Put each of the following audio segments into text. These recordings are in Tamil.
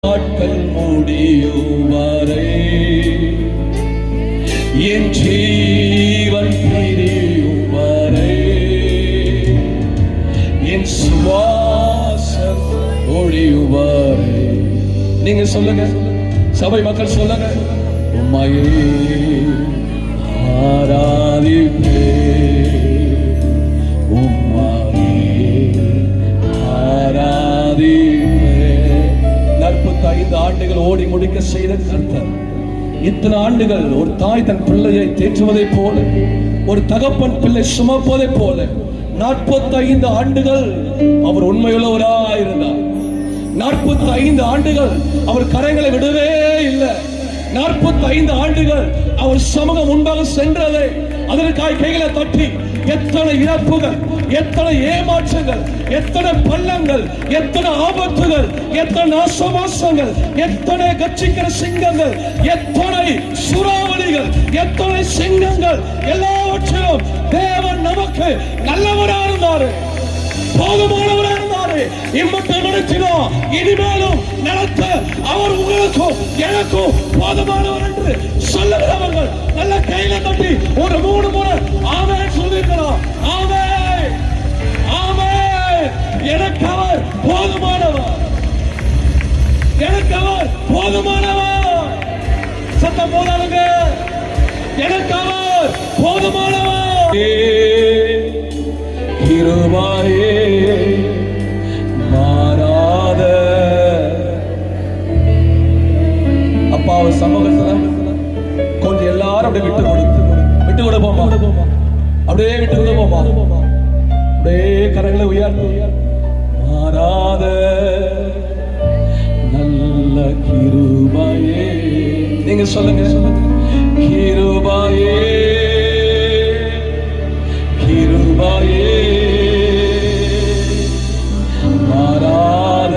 நாட்கள் முடியும் வரை என் ஜீவன் பிரியும் வரை என் சுவாசம் ஒழியும் வரை. நீங்க சொல்லுங்க, சபை மக்கள் சொல்லுங்க, உம்மையே ஆராதிப்பே, உம்மையே ஆராதிப்பே. 45 ஆண்டுகள் ஓடி முடிக்க செய்த கர்த்தர், இத்தனை ஆண்டுகள் ஒரு தாய் தன் பிள்ளையை தேற்றுவதைப் போல, ஒரு தகப்பன் பிள்ளை சுமப்பதைப் போல 45 ஆண்டுகள் அவர் உண்மையுள்ளவராயிருந்தார். 45 ஆண்டுகள் அவர் கரைகளை விடவே இல்லை. 45 ஆண்டுகள் அவர் சமூகம் முன்பாக சென்றதை அதற்காக கைகளை தட்டி, எத்தனை இழப்புகள், எத்தனை ஏமாற்றங்கள், எத்தனை பள்ளங்கள், எத்தனை ஆபத்துகள், எத்தனை நாசமாசங்கள், எத்தனை கட்சிக்கிற சிங்கங்கள், எத்தனை சூறாவளிகள், எத்தனை சிங்கங்கள், எல்லாவற்றிலும் தேவன் நமக்கு நல்லவராக இருந்தாரு, போதுமானவராக இருந்தாரு. இம்மட்டும் நடத்தினோம், இனிமேலும் நடத்த அவர் உங்களுக்கும் எனக்கும் போதுமானவர் என்று சொல்லுகிறவர்கள் நல்ல கையில தட்டி ஒரு 3 முறை ஆமென் சொல்லிருக்கலாம். ஆமென், ஆமென். எனக்கு அவர் போதுமானவர், எனக்கு அவர் போதுமானவர். சத்தம் போதாதுங்க, எனக்கு அவர் போதுமானவர். கிருபையே மாறாத அப்பாவை சமூகத்துல கொஞ்சம் எல்லாரும் அப்படியே விட்டு கொடுப்போமா, அப்படியே விட்டு கொடுப்போமா, அப்படியே கரங்களை உயர்ந்து மாறாத நல்ல கிருபையே. நீங்க சொல்லுங்க, கிருபையே கிருபையே மாறாத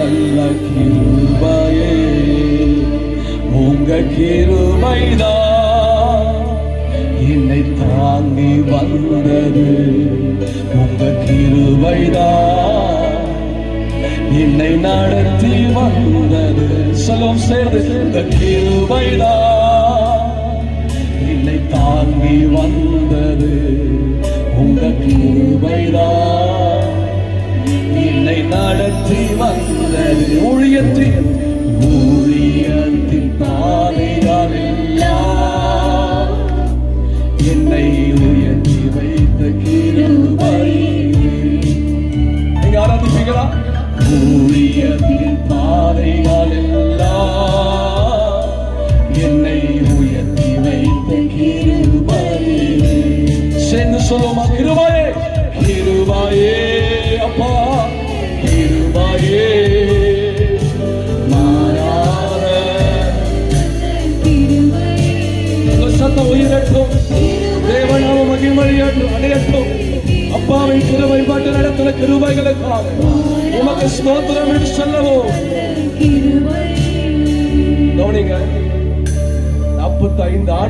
நல்ல கிருபையே, உங்க கிருபைதான் என்னை தாங்கி வந்தது, உங்க கிருபைதான் என்னை நடத்தி வந்தது. சொல்லும் சேர்ந்து, உங்க கிருபைதான் என்னை தாங்கி வந்தது, உங்க கிருபைதான் என்னை நடத்தி வந்தது. ஊழியத்தின் பாதைகள் எல்லாம் என்னை உயர்த்தி வைத்த கிருபை. நீங்க ஆராதிப்பீங்களா? ஊழியத்தின் பாதைகள் எல்லாம் என்னை உயர்த்தி வைத்த கிருபை. சேர்ந்து சொல்லுமா, கிருபையே கிருபையே அப்பா, கிருபையே மாறாத. சத்தம் உயிரட்டும், தேவனாம மகிமையட்டும், அடையட்டும். அப்பாவின் கிருபை பாட்டு நடத்துற கிருபைகளுக்காக உமக்கு ஸ்தோத்திரம் என்று சொல்லவும். கவனிங்க, 45 ஆண்டு